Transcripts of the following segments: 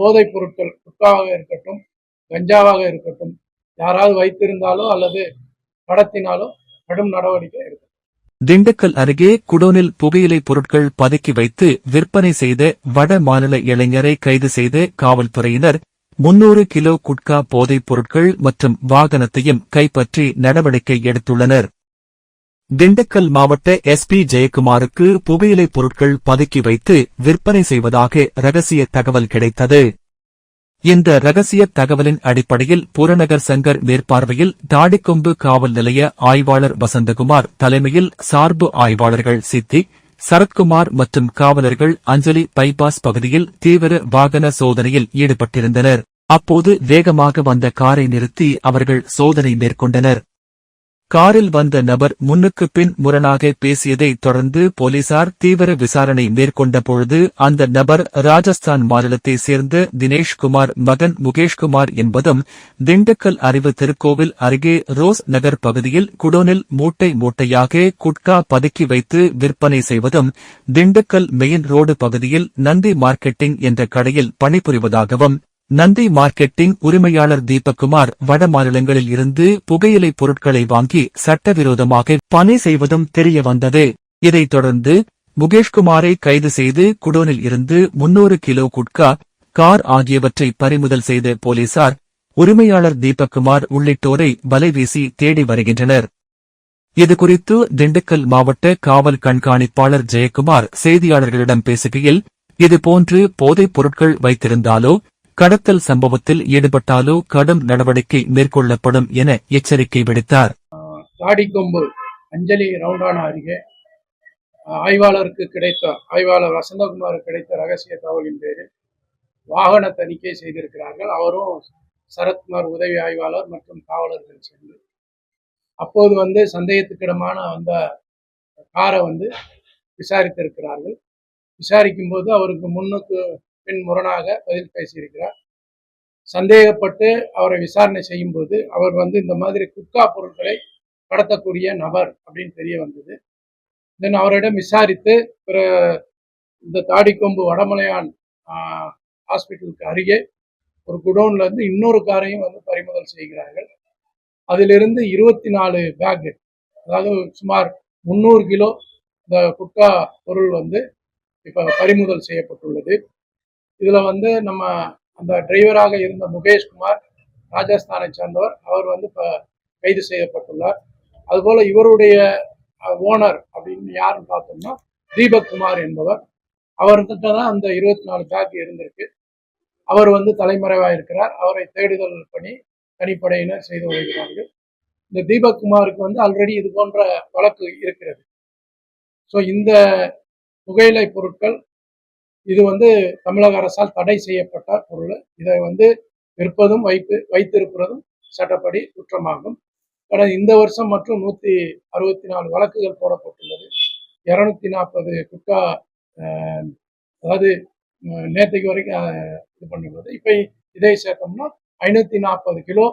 போதைப் பொருட்கள் குட்காவாக இருக்கட்டும், கஞ்சாவாக இருக்கட்டும், யாராவது வைத்திருந்தாலோ அல்லது கடத்தினாலோ கடும் நடவடிக்கை எடுக்கும். திண்டுக்கல் அருகே குடோனில் புகையிலை பொருட்கள் பதுக்கி வைத்து விற்பனை செய்த வட மாநில இளைஞரை கைது செய்த காவல்துறையினர் 300 கிலோ குட்கா போதைப் பொருட்கள் மற்றும் வாகனத்தையும் கைப்பற்றி நடவடிக்கை எடுத்துள்ளனர். திண்டுக்கல் மாவட்ட எஸ்பி ஜெயக்குமாருக்கு புகையிலை பொருட்கள் பதுக்கி வைத்து விற்பனை செய்வதாக ரகசிய தகவல் கிடைத்தது. இந்த ரகசிய தகவலின் அடிப்படையில் புறநகர் சங்கர் மேற்பார்வையில் தாடிக்கொம்பு காவல் நிலைய ஆய்வாளர் வசந்தகுமார் தலைமையில் சார்பு ஆய்வாளர்கள் சித்தி, சரத்குமார் மற்றும் காவலர்கள் அஞ்சலி பைபாஸ் பகுதியில் தீவிர வாகன சோதனையில் ஈடுபட்டிருந்தனர். அப்போது வேகமாக வந்த காரை நிறுத்தி அவர்கள் சோதனை மேற்கொண்டனர். காரில் வந்த நபர் முன்னுக்கு பின் முரணாக பேசியதைத் தொடர்ந்து போலீசார் தீவிர விசாரணை மேற்கொண்ட பொழுது அந்த நபர் ராஜஸ்தான் மாநிலத்தைச் சேர்ந்த தினேஷ்குமார் மகன் முகேஷ்குமார் என்பதும் திண்டுக்கல் அறிவு திருக்கோவில் அருகே ரோஸ் நகர் பகுதியில் குடோனில் மூட்டை மூட்டையாக குட்கா பதுக்கி வைத்து விற்பனை செய்வதும் திண்டுக்கல் மெயின் ரோடு பகுதியில் நந்தி மார்க்கெட்டிங் என்ற கடையில் பணிபுரிவதாகவும் நந்தி மார்க்கெட்டிங் உரிமையாளர் தீபக்குமார் வட மாநிலங்களில் இருந்து புகையிலை பொருட்களை வாங்கி சட்டவிரோதமாக பணி செய்வதும் தெரியவந்தது. இதைத் தொடர்ந்து முகேஷ்குமாரை கைது செய்து குடோனில் இருந்து 300 கிலோ குட்கா, கார் ஆகியவற்றை பறிமுதல் செய்த போலீசார் உரிமையாளர் தீபக்குமார் உள்ளிட்டோரை வலைவீசி தேடி வருகின்றனர். இதுகுறித்து திண்டுக்கல் மாவட்ட காவல் கண்காணிப்பாளர் ஜெயக்குமார் செய்தியாளர்களிடம் பேசுகையில், இதுபோன்று போதைப் பொருட்கள் வைத்திருந்தாலோ கடத்தல் சம்பவத்தில் ஈடுபட்டாலோ கடும் நடவடிக்கை மேற்கொள்ளப்படும் என எச்சரிக்கை விடுத்தார். தாடிக்கொம்பு அஞ்சலி ரவுண்டானா அருகே ஆய்வாளர் வசந்தகுமாருக்கு கிடைத்த ரகசிய தகவலின் பேரில் வாகன தணிக்கை செய்திருக்கிறார்கள். அவரும் சரத்குமார் உதவி ஆய்வாளர் மற்றும் காவலர்கள் சேர்ந்து அப்போது சந்தேகத்துக்கிடமான அந்த காரை விசாரித்திருக்கிறார்கள். விசாரிக்கும் போது அவருக்கு முன்னுக்கு பின் முரணாக பதில் பேசியிருக்கிறார். சந்தேகப்பட்டு அவரை விசாரணை செய்யும் போது அவர் இந்த மாதிரி குட்கா பொருட்களை கடத்தக்கூடிய நபர் அப்படின்னு தெரிய வந்தது. தென் அவரிடம் விசாரித்து இந்த தாடிக்கொம்பு வடமலையான் ஹாஸ்பிட்டலுக்கு அருகே ஒரு குடோன்ல இருந்து இன்னொரு காரையும் பறிமுதல் செய்கிறார்கள். அதிலிருந்து 24 பேக், அதாவது சுமார் 300 கிலோ இந்த குட்கா பொருள் இப்ப பறிமுதல் செய்யப்பட்டுள்ளது. இதுல நம்ம அந்த டிரைவராக இருந்த முகேஷ்குமார் ராஜஸ்தானை சேர்ந்தவர், அவர் இப்ப கைது செய்யப்பட்டுள்ளார். அதுபோல இவருடைய ஓனர் அப்படின்னு யாருன்னு பார்த்தோம்னா தீபக்குமார் என்பவர். அவர்கிட்ட தான் அந்த 24 பேக் இருந்திருக்கு. அவர் தலைமறைவாக இருக்கிறார். அவரை தேடுதல் பணி தனிப்படையினர் செய்து வருகிறார்கள். இந்த தீபக்குமாருக்கு ஆல்ரெடி இது போன்ற வழக்கு இருக்கிறது. ஸோ இந்த புகையிலை பொருட்கள் இது தமிழக அரசால் தடை செய்யப்பட்ட பொருள். இதை விற்பதும் வைத்திருப்பதும் சட்டப்படி குற்றமாகும். கடந்த இந்த வருஷம் மற்றும் 164 வழக்குகள் போடப்பட்டுள்ளது. 240 குட்கா, அதாவது நேற்றுக்கு வரைக்கும் இது பண்ணுள்ளது. இப்போ இதை சேர்த்தோம்னா 540 கிலோ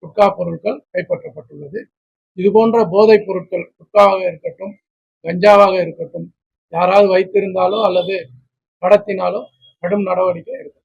குட்கா பொருட்கள் கைப்பற்றப்பட்டுள்ளது. இது போன்ற போதைப் பொருட்கள் குட்காவாக இருக்கட்டும், கஞ்சாவாக இருக்கட்டும், யாராவது வைத்திருந்தாலோ அல்லது கடத்தினாலோ கடும் நடவடிக்கை எடுக்கும்.